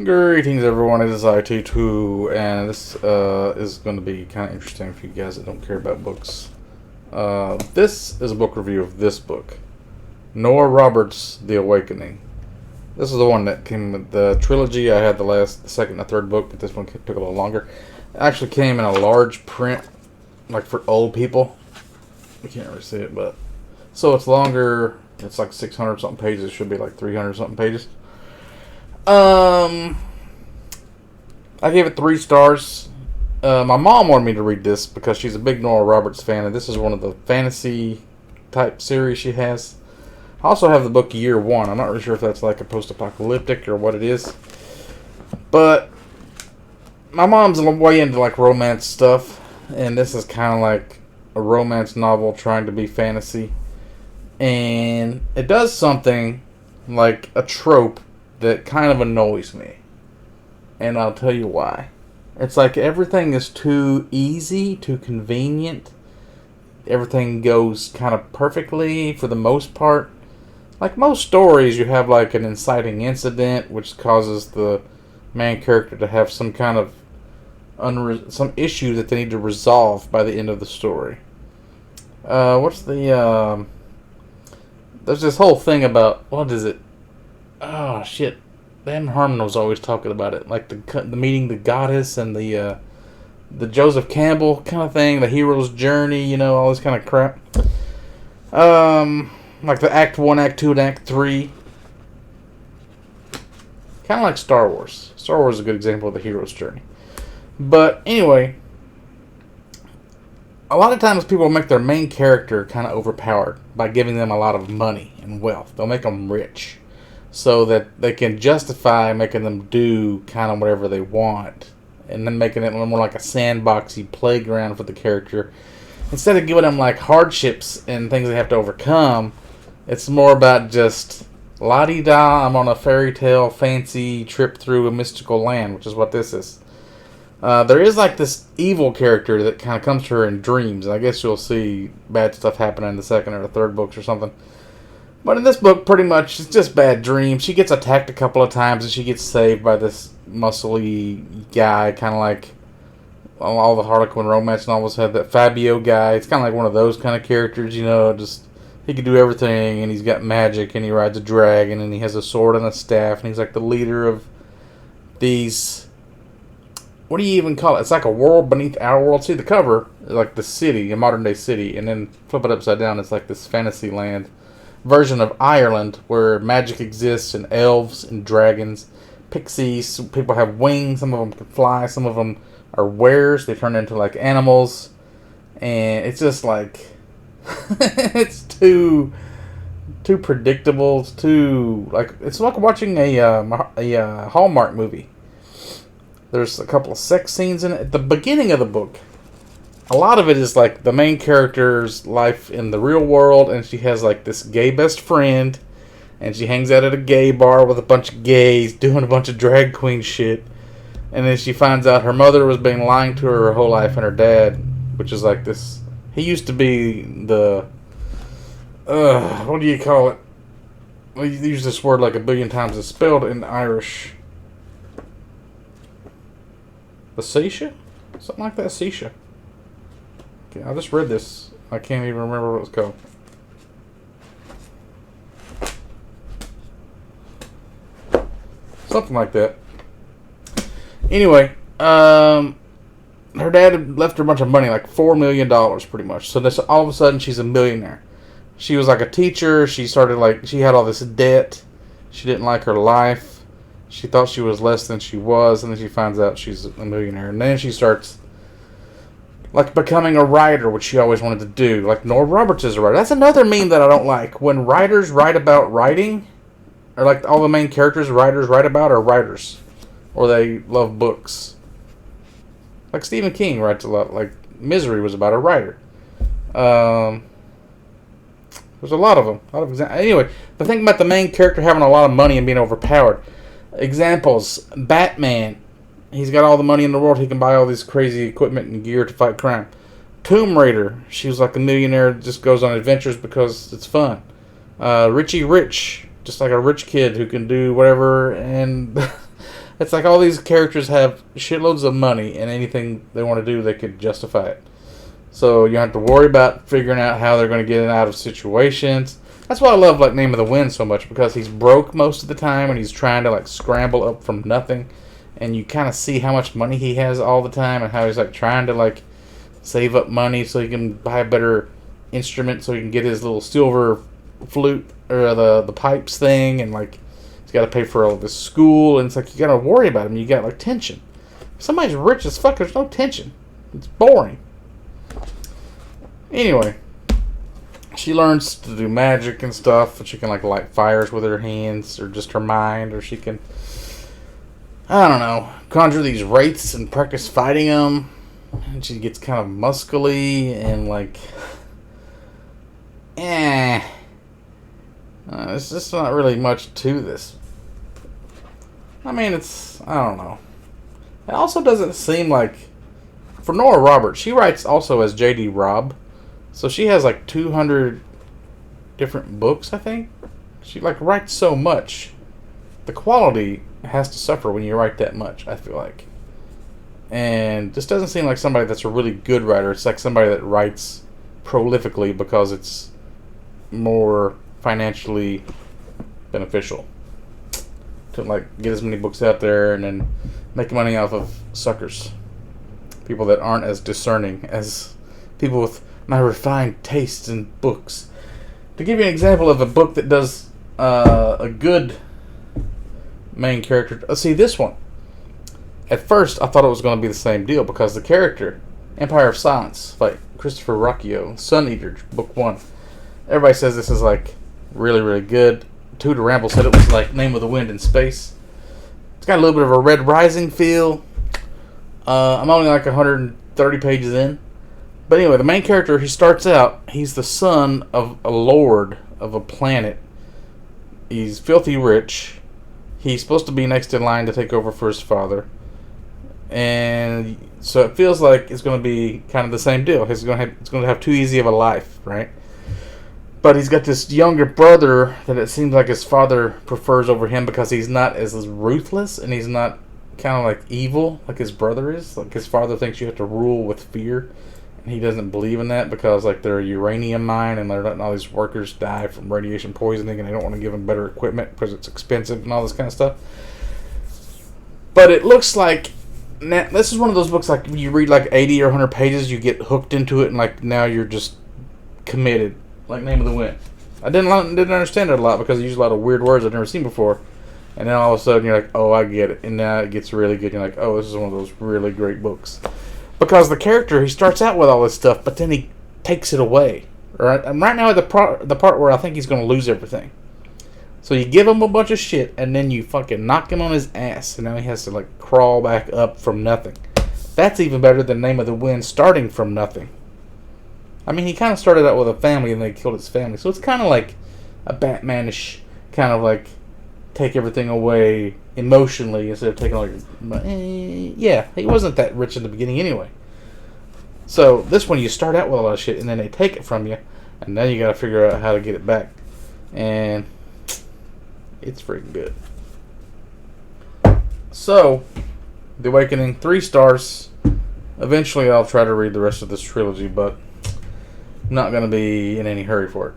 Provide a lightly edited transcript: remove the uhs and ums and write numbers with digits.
Greetings everyone, it is IT2, and this is going to be kind of interesting for you guys that don't care about books. This is a book review of this book, Nora Roberts' The Awakening. This is the one that came with the trilogy. I had the second and third book, but this one took a little longer. It actually came in a large print, like for old people. You can't really see it, but... So it's longer, it's like 600 something pages, it should be like 300 something pages. I gave it 3 stars. My mom wanted me to read this because she's a big Nora Roberts fan, and this is one of the fantasy type series she has. I also have the book Year One. I'm not really sure if that's like a post-apocalyptic or what it is, but my mom's way into like romance stuff, and this is kind of like a romance novel trying to be fantasy, and it does something like a trope that kind of annoys me, and I'll tell you why. It's like everything is too easy, too convenient. Everything goes kind of perfectly for the most part. Like most stories, you have like an inciting incident which causes the main character to have some kind of some issue that they need to resolve by the end of the story. There's this whole thing about, what is it? Oh shit! Dan Harmon was always talking about it, like the meeting the goddess and the Joseph Campbell kind of thing, the hero's journey, you know, all this kind of crap. Like the Act 1, Act 2, and Act 3. Kind of like Star Wars. Star Wars is a good example of the hero's journey. But anyway, a lot of times people make their main character kind of overpowered by giving them a lot of money and wealth. They'll make them rich, so that they can justify making them do kind of whatever they want, and then making it a little more like a sandboxy playground for the character. Instead of giving them like hardships and things they have to overcome, it's more about just la-di-da, I'm on a fairy tale fancy trip through a mystical land, which is what this is. There is like this evil character that kind of comes to her in dreams, and I guess you'll see bad stuff happen in the second or the third books or something. But in this book, pretty much, it's just bad dreams. She gets attacked a couple of times, and she gets saved by this muscly guy, kind of like all the Harlequin romance novels have that Fabio guy. It's kind of like one of those kind of characters, you know, just he can do everything, and he's got magic, and he rides a dragon, and he has a sword and a staff, and he's like the leader of these... What do you even call it? It's like a world beneath our world. See, the cover is like the city, a modern-day city, and then flip it upside down, it's like this fantasy land version of Ireland where magic exists, and elves and dragons, pixies. People have wings. Some of them can fly. Some of them are wares. They turn into like animals, and it's just like it's too predictable. It's too like it's like watching a Hallmark movie. There's a couple of sex scenes in it at the beginning of the book. A lot of it is like the main character's life in the real world, and she has like this gay best friend, and she hangs out at a gay bar with a bunch of gays doing a bunch of drag queen shit, and then she finds out her mother was being lying to her whole life, and her dad, which is like this, he used to be the what do you call it? Well, you use this word like a billion times. It's spelled in Irish. Seisha? Something like that, Seisha. Okay, I just read this. I can't even remember what it was called. Something like that. Anyway, her dad had left her a bunch of money, like $4 million pretty much. So this, all of a sudden she's a millionaire. She was like a teacher. She had all this debt. She didn't like her life. She thought she was less than she was, and then she finds out she's a millionaire. And then she starts like becoming a writer, which she always wanted to do. Like Nora Roberts is a writer. That's another meme that I don't like. When writers write about writing, or like all the main characters writers write about are writers, or they love books. Like Stephen King writes a lot. Like Misery was about a writer. There's a lot of them. Anyway, the thing about the main character having a lot of money and being overpowered. Examples: Batman. He's got all the money in the world. He can buy all this crazy equipment and gear to fight crime. Tomb Raider. She was like a millionaire, just goes on adventures because it's fun. Richie Rich. Just like a rich kid who can do whatever. And It's like all these characters have shitloads of money, and anything they want to do, they could justify it. So you don't have to worry about figuring out how they're going to get out of situations. That's why I love like Name of the Wind so much, because he's broke most of the time and he's trying to like scramble up from nothing, and you kind of see how much money he has all the time and how he's like trying to like save up money so he can buy a better instrument so he can get his little silver flute or the pipes thing, and like he's got to pay for all of his school, and it's like you got to worry about him. You got like tension. If somebody's rich as fuck, there's no tension. It's boring. Anyway, she learns to do magic and stuff, and she can like light fires with her hands or just her mind, or she can, I don't know, conjure these wraiths and practice fighting them. And she gets kind of muscly and like, it's just not really much to this. I mean, I don't know. It also doesn't seem like, for Nora Roberts, she writes also as J.D. Robb. So she has like 200 different books, I think. She like writes so much. The quality has to suffer when you write that much, I feel like. And this doesn't seem like somebody that's a really good writer. It's like somebody that writes prolifically because it's more financially beneficial to like get as many books out there and then make money off of suckers. People that aren't as discerning as people with my refined tastes in books. To give you an example of a book that does a good main character. See, this one. At first, I thought it was going to be the same deal because the character, Empire of Silence, by Christopher Rucchio, Sun Eater, book 1. Everybody says this is like really, really good. Tudor Ramble said it was like Name of the Wind in space. It's got a little bit of a Red Rising feel. I'm only like 130 pages in. But anyway, the main character, he starts out, he's the son of a lord of a planet. He's filthy rich. He's supposed to be next in line to take over for his father. And so it feels like it's going to be kind of the same deal. It's going to have too easy of a life, right? But he's got this younger brother that it seems like his father prefers over him because he's not as ruthless and he's not kind of like evil like his brother is. Like his father thinks you have to rule with fear. And he doesn't believe in that because like they're a uranium mine and they're letting all these workers die from radiation poisoning and they don't want to give them better equipment because it's expensive and all this kind of stuff. But it looks like this is one of those books like you read like 80 or 100 pages, you get hooked into it and like now you're just committed. Like Name of the Wind. I didn't understand it a lot because it used a lot of weird words I've never seen before. And then all of a sudden you're like, oh, I get it. And now it gets really good. You're like, oh, this is one of those really great books. Because the character, he starts out with all this stuff, but then he takes it away. Right? I'm right now at the part where I think he's going to lose everything. So you give him a bunch of shit, and then you fucking knock him on his ass, and now he has to like crawl back up from nothing. That's even better than Name of the Wind starting from nothing. I mean, he kind of started out with a family, and they killed his family. So it's kind of like a Batman-ish kind of like take everything away emotionally instead of taking all your... yeah, he wasn't that rich in the beginning anyway. So this one, you start out with a lot of shit, and then they take it from you, and then you got to figure out how to get it back. And it's freaking good. So, The Awakening, 3 stars. Eventually I'll try to read the rest of this trilogy, but I'm not going to be in any hurry for it.